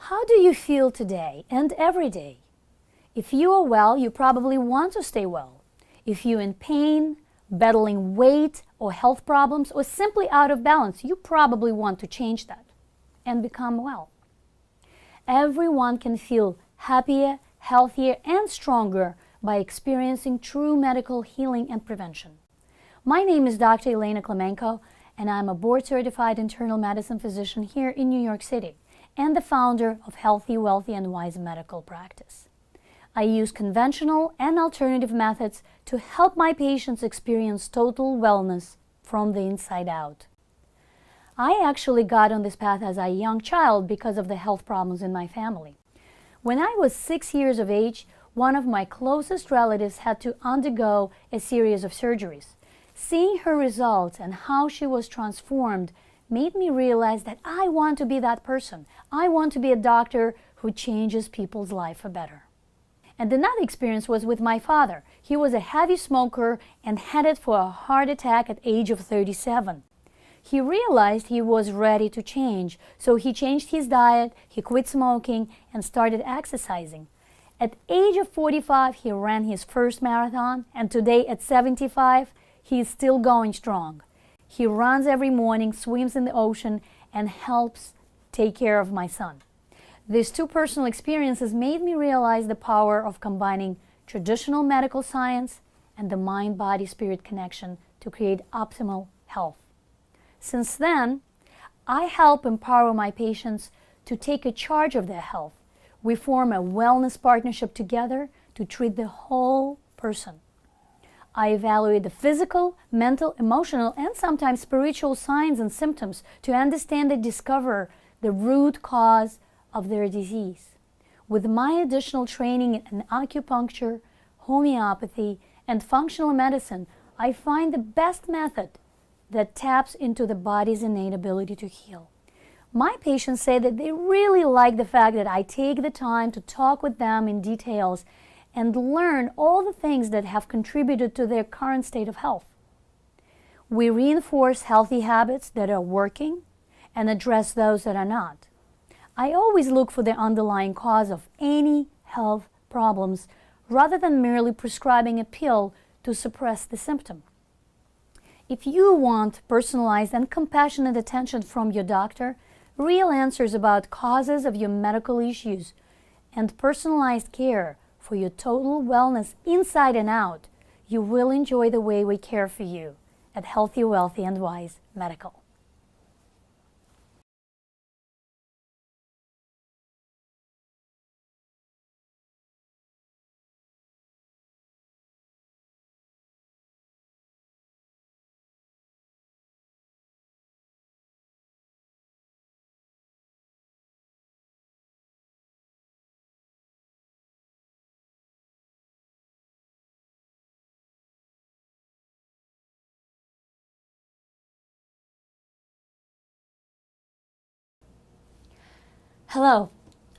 How do you feel today and every day? If you are well, you probably want to stay well. If you're in pain, battling weight or health problems, or simply out of balance, you probably want to change that and become well. Everyone can feel happier, healthier, and stronger by experiencing true medical healing and prevention. My name is Dr. Elena Klemenko, and I'm a board-certified internal medicine physician here in New York City and the founder of Healthy, Wealthy, and Wise Medical Practice. I use conventional and alternative methods to help my patients experience total wellness from the inside out. I actually got on this path as a young child because of the health problems in my family. When I was 6 years of age, one of my closest relatives had to undergo a series of surgeries. Seeing her results and how she was transformed made me realize that I want to be that person. I want to be a doctor who changes people's life for better. And another experience was with my father. He was a heavy smoker and headed for a heart attack at the age of 37. He realized he was ready to change, so he changed his diet, he quit smoking, and started exercising. At the age of 45, he ran his first marathon, and today at 75, he is still going strong. He runs every morning, swims in the ocean, and helps take care of my son. These two personal experiences made me realize the power of combining traditional medical science and the mind-body-spirit connection to create optimal health. Since then, I help empower my patients to take a charge of their health. We form a wellness partnership together to treat the whole person. I evaluate the physical, mental, emotional, and sometimes spiritual signs and symptoms to understand and discover the root cause of their disease. With my additional training in acupuncture, homeopathy, and functional medicine, I find the best method that taps into the body's innate ability to heal. My patients say that they really like the fact that I take the time to talk with them in details and learn all the things that have contributed to their current state of health. We reinforce healthy habits that are working and address those that are not. I always look for the underlying cause of any health problems rather than merely prescribing a pill to suppress the symptom. If you want personalized and compassionate attention from your doctor, real answers about causes of your medical issues, and personalized care for your total wellness inside and out, you will enjoy the way we care for you at Healthy, Wealthy, and Wise Medical. Hello,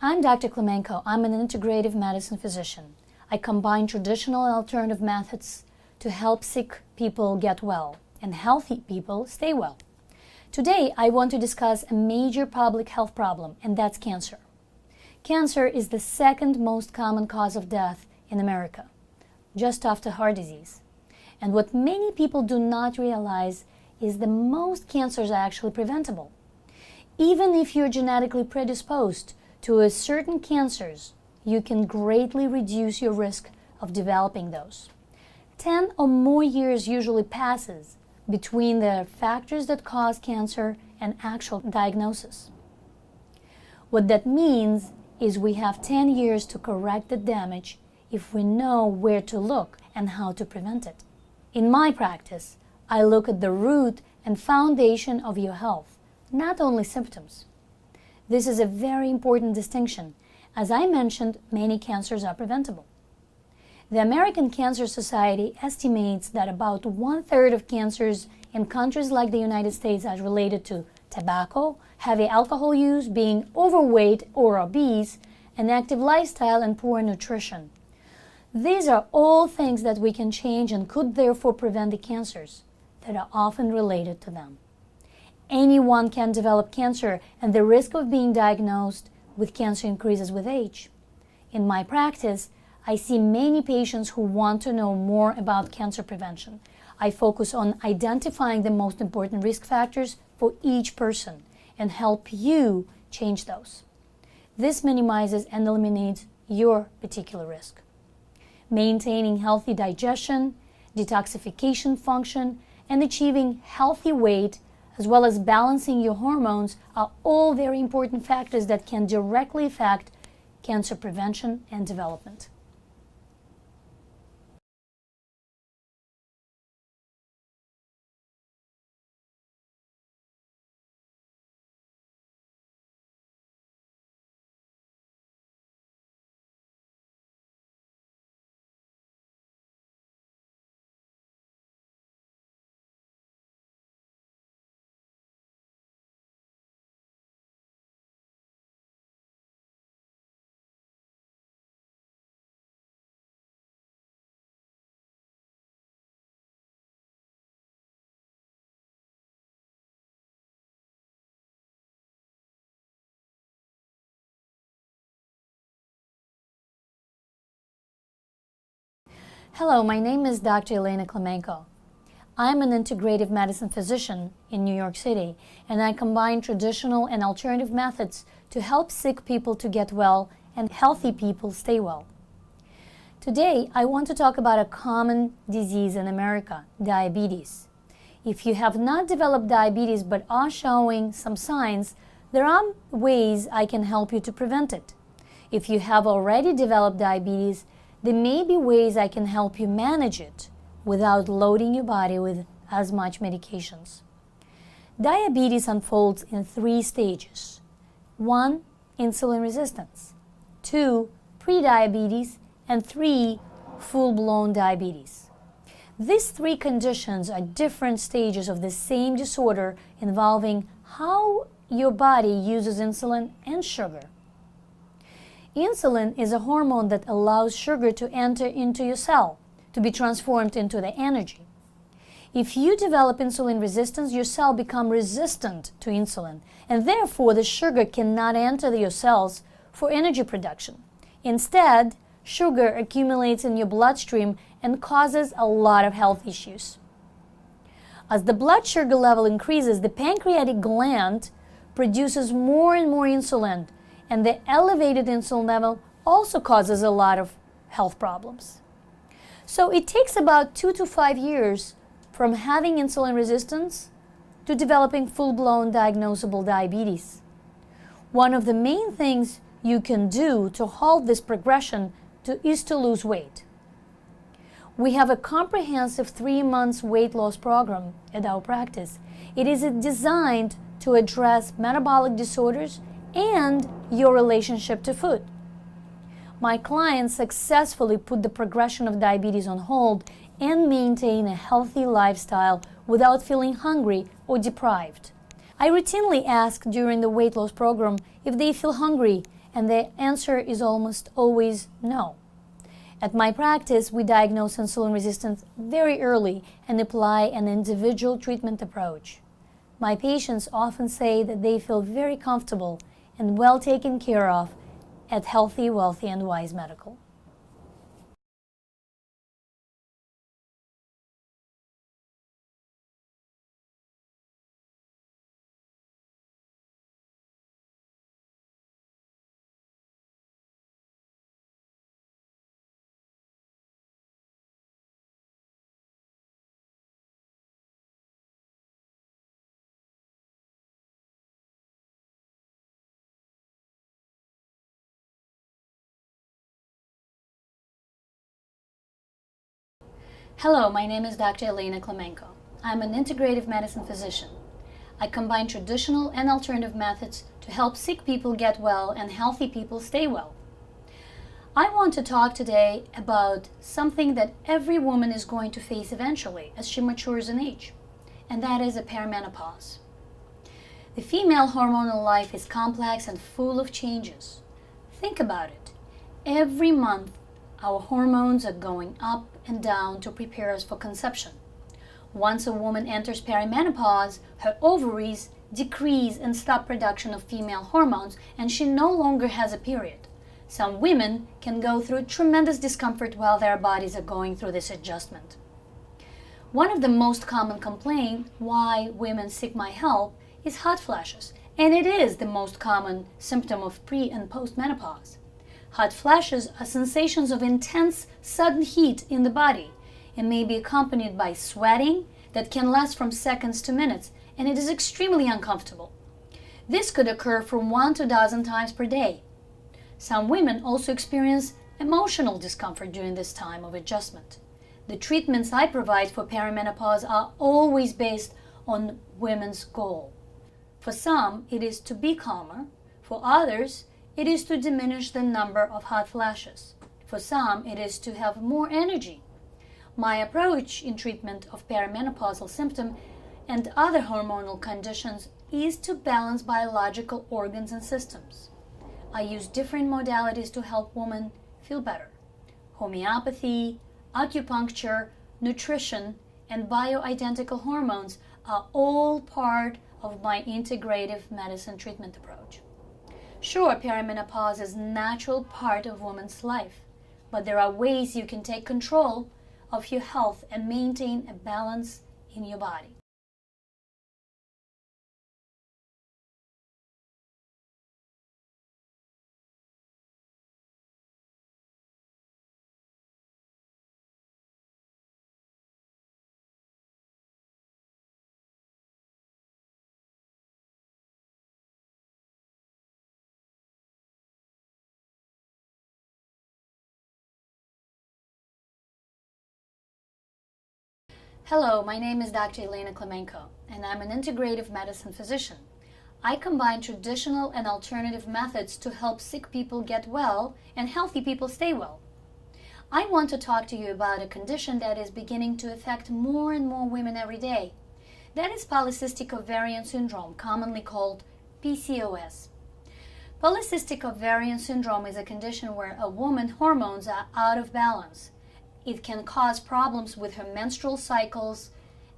I'm Dr. Klemenko. I'm an integrative medicine physician. I combine traditional and alternative methods to help sick people get well and healthy people stay well. Today, I want to discuss a major public health problem, and that's cancer. Cancer is the second most common cause of death in America, just after heart disease. And what many people do not realize is that most cancers are actually preventable. Even if you're genetically predisposed to a certain cancers, you can greatly reduce your risk of developing those. 10 or more years usually passes between the factors that cause cancer and actual diagnosis. What that means is we have 10 years to correct the damage if we know where to look and how to prevent it. In my practice, I look at the root and foundation of your health, not only symptoms. This is a very important distinction. As I mentioned, many cancers are preventable. The American Cancer Society estimates that about 1/3 of cancers in countries like the United States are related to tobacco, heavy alcohol use, being overweight or obese, an active lifestyle, and poor nutrition. These are all things that we can change and could therefore prevent the cancers that are often related to them. Anyone can develop cancer, and the risk of being diagnosed with cancer increases with age. In my practice, I see many patients who want to know more about cancer prevention. I focus on identifying the most important risk factors for each person and help you change those. This minimizes and eliminates your particular risk. Maintaining healthy digestion, detoxification function, and achieving healthy weight, as well as balancing your hormones, are all very important factors that can directly affect cancer prevention and development. Hello, my name is Dr. Elena Klemenko. I'm an integrative medicine physician in New York City, and I combine traditional and alternative methods to help sick people to get well and healthy people stay well. Today, I want to talk about a common disease in America, diabetes. If you have not developed diabetes but are showing some signs, there are ways I can help you to prevent it. If you have already developed diabetes, there may be ways I can help you manage it without loading your body with as much medications. Diabetes unfolds in 3 stages. 1, insulin resistance. 2, prediabetes. And 3, full-blown diabetes. These 3 conditions are different stages of the same disorder involving how your body uses insulin and sugar. Insulin is a hormone that allows sugar to enter into your cell, to be transformed into the energy. If you develop insulin resistance, your cell becomes resistant to insulin, and therefore the sugar cannot enter your cells for energy production. Instead, sugar accumulates in your bloodstream and causes a lot of health issues. As the blood sugar level increases, the pancreatic gland produces more and more insulin, and the elevated insulin level also causes a lot of health problems. So it takes about 2 to 5 years from having insulin resistance to developing full-blown diagnosable diabetes. One of the main things you can do to halt this progression is to lose weight. We have a comprehensive 3-month weight loss program at our practice. It is designed to address metabolic disorders and your relationship to food. My clients successfully put the progression of diabetes on hold and maintain a healthy lifestyle without feeling hungry or deprived. I routinely ask during the weight loss program if they feel hungry, and the answer is almost always no. At my practice, we diagnose insulin resistance very early and apply an individual treatment approach. My patients often say that they feel very comfortable and well taken care of at Healthy, Wealthy, and Wise Medical. Hello, my name is Dr. Elena Klemenko. I'm an integrative medicine physician. I combine traditional and alternative methods to help sick people get well and healthy people stay well. I want to talk today about something that every woman is going to face eventually as she matures in age, and that is a perimenopause. The female hormonal life is complex and full of changes. Think about it. Every month, our hormones are going up and down to prepare us for conception. Once a woman enters perimenopause, her ovaries decrease and stop production of female hormones, and she no longer has a period. Some women can go through tremendous discomfort while their bodies are going through this adjustment. One of the most common complaints why women seek my help is hot flashes, and it is the most common symptom of pre- and post-menopause. Hot flashes are sensations of intense, sudden heat in the body and may be accompanied by sweating that can last from seconds to minutes, and it is extremely uncomfortable. This could occur from 1 to a dozen times per day. Some women also experience emotional discomfort during this time of adjustment. The treatments I provide for perimenopause are always based on women's goal. For some, it is to be calmer. For others, it is to diminish the number of hot flashes. For some, it is to have more energy. My approach in treatment of perimenopausal symptoms and other hormonal conditions is to balance biological organs and systems. I use different modalities to help women feel better. Homeopathy, acupuncture, nutrition, and bioidentical hormones are all part of my integrative medicine treatment approach. Sure, perimenopause is a natural part of woman's life, but there are ways you can take control of your health and maintain a balance in your body. Hello, my name is Dr. Elena Klemenko, and I'm an integrative medicine physician. I combine traditional and alternative methods to help sick people get well and healthy people stay well. I want to talk to you about a condition that is beginning to affect more and more women every day. That is polycystic ovarian syndrome, commonly called PCOS. Polycystic ovarian syndrome is a condition where a woman's hormones are out of balance. It can cause problems with her menstrual cycles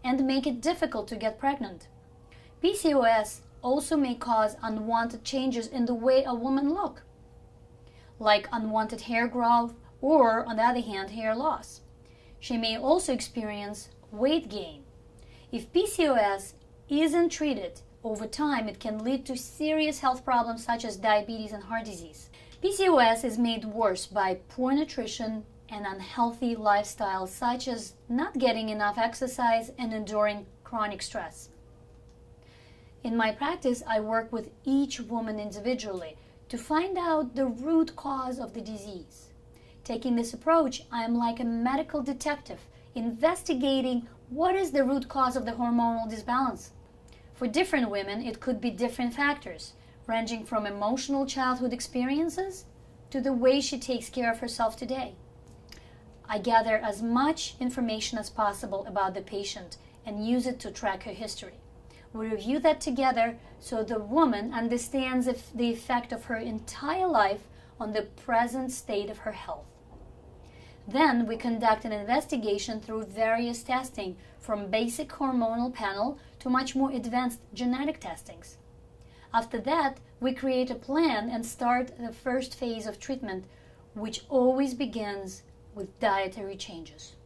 and make it difficult to get pregnant. PCOS also may cause unwanted changes in the way a woman looks, like unwanted hair growth or, on the other hand, hair loss. She may also experience weight gain. If PCOS isn't treated, over time it can lead to serious health problems such as diabetes and heart disease. PCOS is made worse by poor nutrition and unhealthy lifestyles such as not getting enough exercise and enduring chronic stress. In my practice, I work with each woman individually to find out the root cause of the disease. Taking this approach, I am like a medical detective investigating what is the root cause of the hormonal disbalance. For different women, it could be different factors, ranging from emotional childhood experiences to the way she takes care of herself today. I gather as much information as possible about the patient and use it to track her history. We review that together so the woman understands the effect of her entire life on the present state of her health. Then we conduct an investigation through various testing, from basic hormonal panel to much more advanced genetic testings. After that, we create a plan and start the first phase of treatment, which always begins with dietary changes.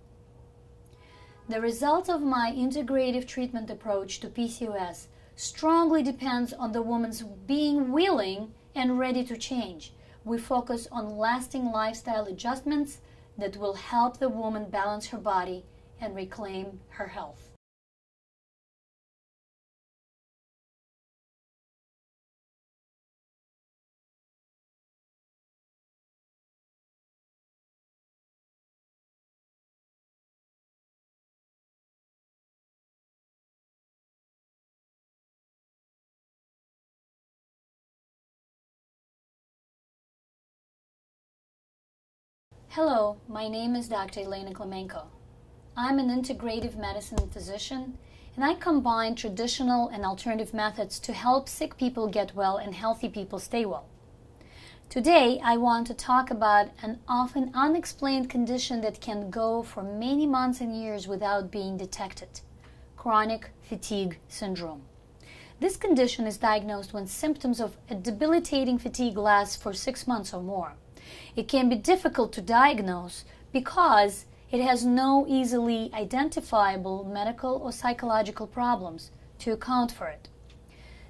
The results of my integrative treatment approach to PCOS strongly depends on the woman's being willing and ready to change. We focus on lasting lifestyle adjustments that will help the woman balance her body and reclaim her health. Hello, my name is Dr. Elena Klemenko. I'm an integrative medicine physician, and I combine traditional and alternative methods to help sick people get well and healthy people stay well. Today, I want to talk about an often unexplained condition that can go for many months and years without being detected: chronic fatigue syndrome. This condition is diagnosed when symptoms of a debilitating fatigue last for 6 months or more. It can be difficult to diagnose because it has no easily identifiable medical or psychological problems to account for it.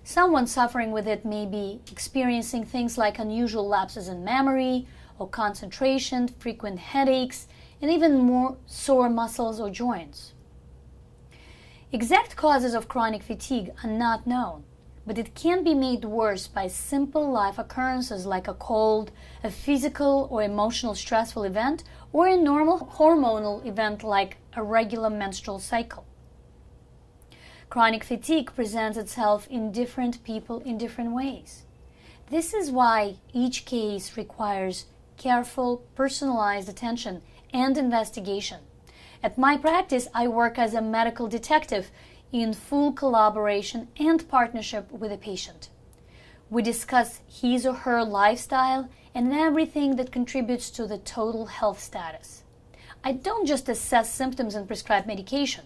Someone suffering with it may be experiencing things like unusual lapses in memory or concentration, frequent headaches, and even more sore muscles or joints. Exact causes of chronic fatigue are not known, but it can be made worse by simple life occurrences like a cold, a physical or emotional stressful event, or a normal hormonal event like a regular menstrual cycle. Chronic fatigue presents itself in different people in different ways. This is why each case requires careful, personalized attention and investigation. At my practice, I work as a medical detective in full collaboration and partnership with the patient. We discuss his or her lifestyle and everything that contributes to the total health status. I don't just assess symptoms and prescribe medication.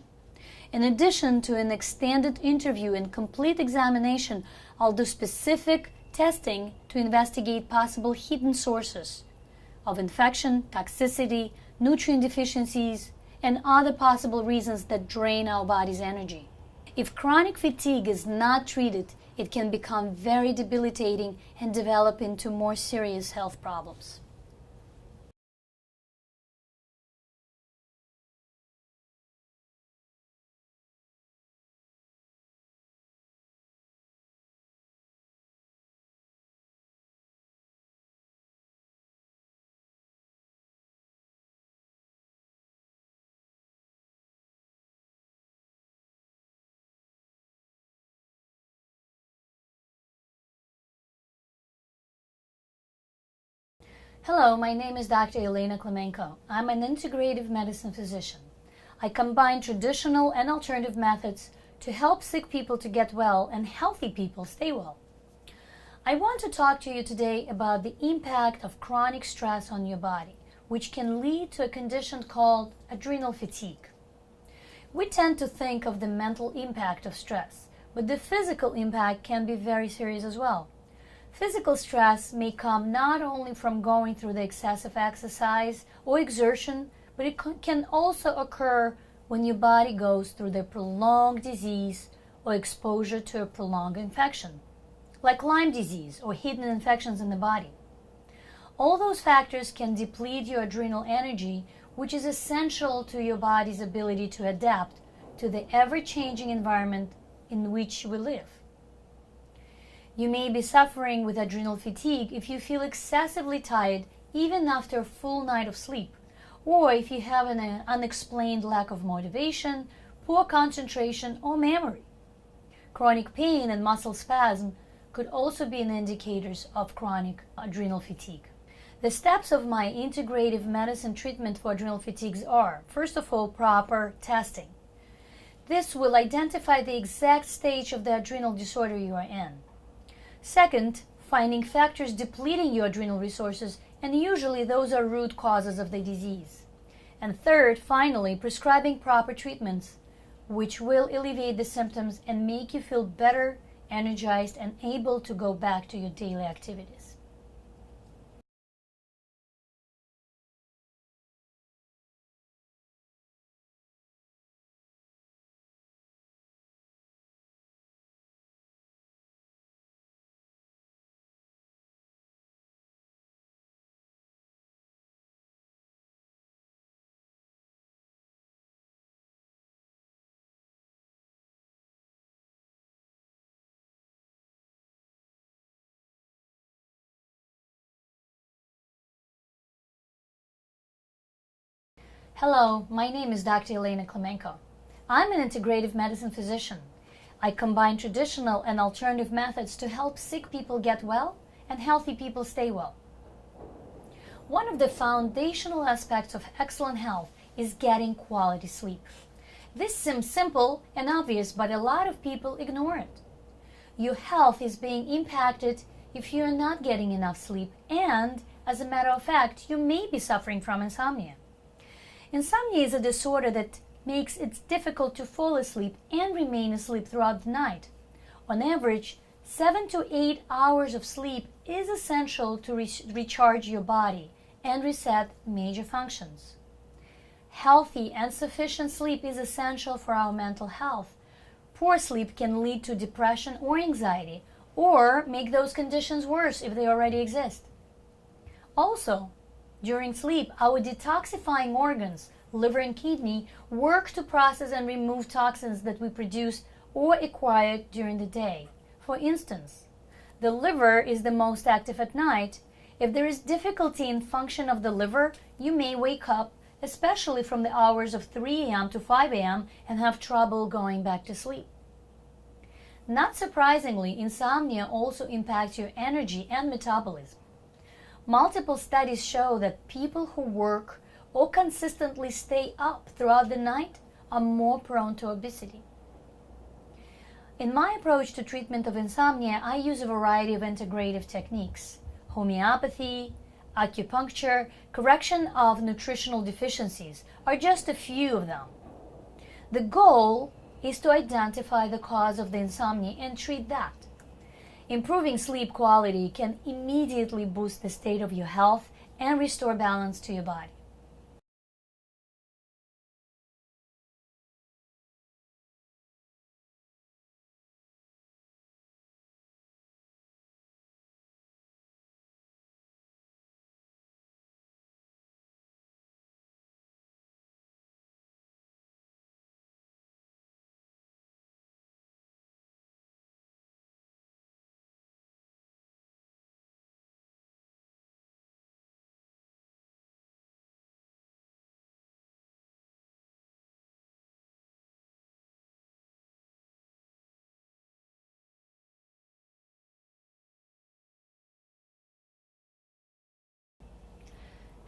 In addition to an extended interview and complete examination, I'll do specific testing to investigate possible hidden sources of infection, toxicity, nutrient deficiencies, and other possible reasons that drain our body's energy. If chronic fatigue is not treated, it can become very debilitating and develop into more serious health problems. Hello, my name is Dr. Elena Klemenko. I'm an integrative medicine physician. I combine traditional and alternative methods to help sick people to get well and healthy people stay well. I want to talk to you today about the impact of chronic stress on your body, which can lead to a condition called adrenal fatigue. We tend to think of the mental impact of stress, but the physical impact can be very serious as well. Physical stress may come not only from going through the excessive exercise or exertion, but it can also occur when your body goes through the prolonged disease or exposure to a prolonged infection, like Lyme disease or hidden infections in the body. All those factors can deplete your adrenal energy, which is essential to your body's ability to adapt to the ever-changing environment in which we live. You may be suffering with adrenal fatigue if you feel excessively tired even after a full night of sleep, or if you have an unexplained lack of motivation, poor concentration, or memory. Chronic pain and muscle spasm could also be indicators of chronic adrenal fatigue. The steps of my integrative medicine treatment for adrenal fatigues are, first of all, proper testing. This will identify the exact stage of the adrenal disorder you are in. Second, finding factors depleting your adrenal resources, and usually those are root causes of the disease. And third, finally, prescribing proper treatments, which will alleviate the symptoms and make you feel better, energized, and able to go back to your daily activities. Hello, my name is Dr. Elena Klemenko. I'm an integrative medicine physician. I combine traditional and alternative methods to help sick people get well and healthy people stay well. One of the foundational aspects of excellent health is getting quality sleep. This seems simple and obvious, but a lot of people ignore it. Your health is being impacted if you're not getting enough sleep, and as a matter of fact, you may be suffering from insomnia. Insomnia is a disorder that makes it difficult to fall asleep and remain asleep throughout the night. On average, 7 to 8 hours of sleep is essential to recharge your body and reset major functions. Healthy and sufficient sleep is essential for our mental health. Poor sleep can lead to depression or anxiety, or make those conditions worse if they already exist. Also, during sleep, our detoxifying organs, liver and kidney, work to process and remove toxins that we produce or acquire during the day. For instance, the liver is the most active at night. If there is difficulty in function of the liver, you may wake up, especially from the hours of 3 a.m. to 5 a.m., and have trouble going back to sleep. Not surprisingly, insomnia also impacts your energy and metabolism. Multiple studies show that people who work or consistently stay up throughout the night are more prone to obesity. In my approach to treatment of insomnia, I use a variety of integrative techniques: homeopathy, acupuncture, correction of nutritional deficiencies are just a few of them. The goal is to identify the cause of the insomnia and treat that. Improving sleep quality can immediately boost the state of your health and restore balance to your body.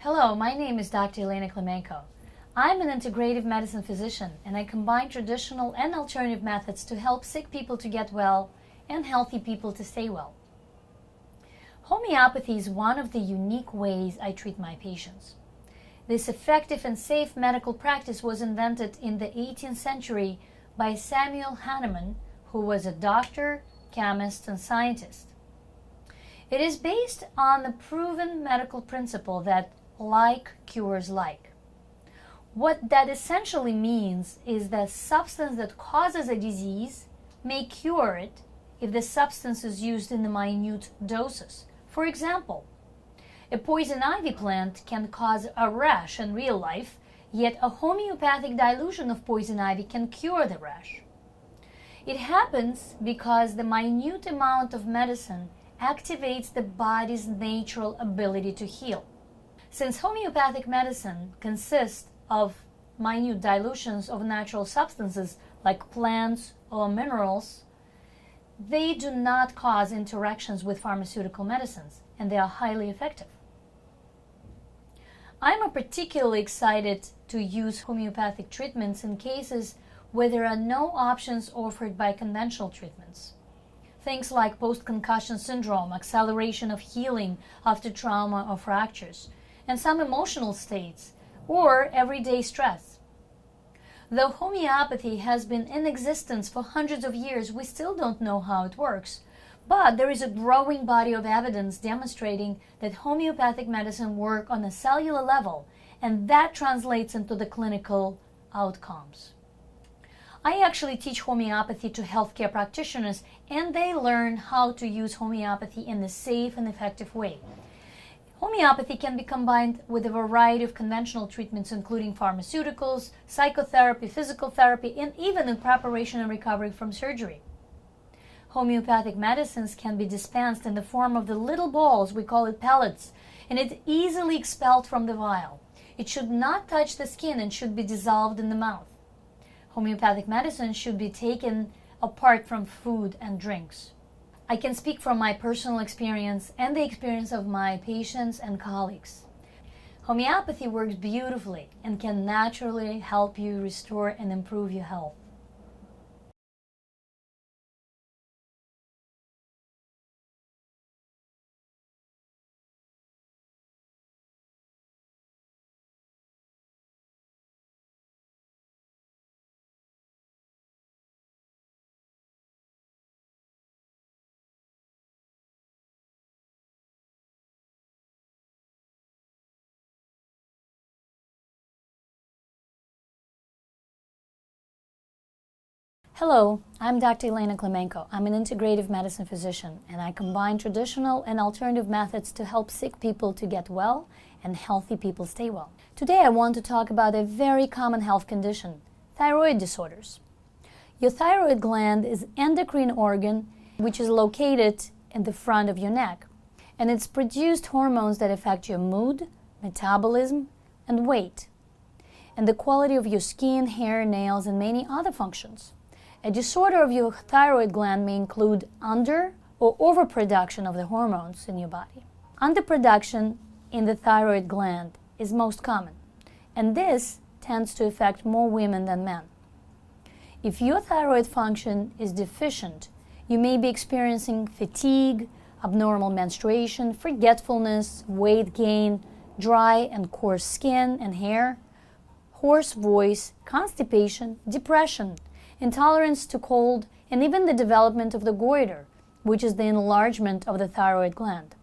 Hello, my name is Dr. Elena Klemenko. I'm an integrative medicine physician, and I combine traditional and alternative methods to help sick people to get well and healthy people to stay well. Homeopathy is one of the unique ways I treat my patients. This effective and safe medical practice was invented in the 18th century by Samuel Hahnemann, who was a doctor, chemist, and scientist. It is based on the proven medical principle that like cures like. What that essentially means is that substance that causes a disease may cure it if the substance is used in the minute doses. For example, a poison ivy plant can cause a rash in real life, yet a homeopathic dilution of poison ivy can cure the rash. It happens because the minute amount of medicine activates the body's natural ability to heal. Since homeopathic medicine consists of minute dilutions of natural substances like plants or minerals, they do not cause interactions with pharmaceutical medicines, and they are highly effective. I'm particularly excited to use homeopathic treatments in cases where there are no options offered by conventional treatments. Things like post-concussion syndrome, acceleration of healing after trauma or fractures, and some emotional states, or everyday stress. Though homeopathy has been in existence for hundreds of years, we still don't know how it works. But there is a growing body of evidence demonstrating that homeopathic medicine works on a cellular level, and that translates into the clinical outcomes. I actually teach homeopathy to healthcare practitioners, and they learn how to use homeopathy in a safe and effective way. Homeopathy can be combined with a variety of conventional treatments, including pharmaceuticals, psychotherapy, physical therapy, and even in preparation and recovery from surgery. Homeopathic medicines can be dispensed in the form of the little balls, we call it pellets, and it's easily expelled from the vial. It should not touch the skin and should be dissolved in the mouth. Homeopathic medicine should be taken apart from food and drinks. I can speak from my personal experience and the experience of my patients and colleagues. Homeopathy works beautifully and can naturally help you restore and improve your health. Hello, I'm Dr. Elena Klemenko. I'm an integrative medicine physician, and I combine traditional and alternative methods to help sick people to get well and healthy people stay well. Today I want to talk about a very common health condition, thyroid disorders. Your thyroid gland is an endocrine organ which is located in the front of your neck, and it's produced hormones that affect your mood, metabolism, and weight, and the quality of your skin, hair, nails, and many other functions. A disorder of your thyroid gland may include under or overproduction of the hormones in your body. Underproduction in the thyroid gland is most common, and this tends to affect more women than men. If your thyroid function is deficient, you may be experiencing fatigue, abnormal menstruation, forgetfulness, weight gain, dry and coarse skin and hair, hoarse voice, constipation, depression, intolerance to cold, and even the development of the goiter, which is the enlargement of the thyroid gland.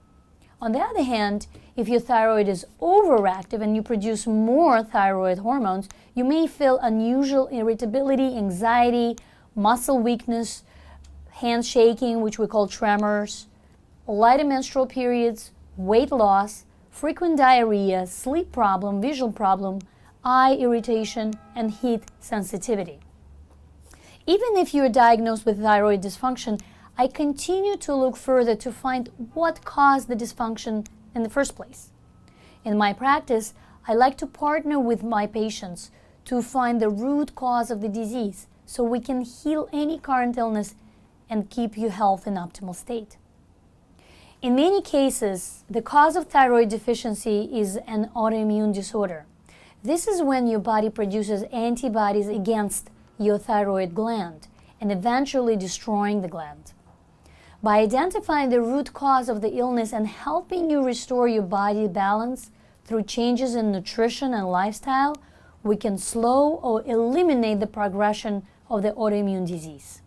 On the other hand, if your thyroid is overactive and you produce more thyroid hormones, you may feel unusual irritability, anxiety, muscle weakness, hand shaking, which we call tremors, lighter menstrual periods, weight loss, frequent diarrhea, sleep problem, visual problem, eye irritation, and heat sensitivity. Even if you're diagnosed with thyroid dysfunction, I continue to look further to find what caused the dysfunction in the first place. In my practice, I like to partner with my patients to find the root cause of the disease so we can heal any current illness and keep your health in optimal state. In many cases, the cause of thyroid deficiency is an autoimmune disorder. This is when your body produces antibodies against your thyroid gland and eventually destroying the gland. By identifying the root cause of the illness and helping you restore your body balance through changes in nutrition and lifestyle, we can slow or eliminate the progression of the autoimmune disease.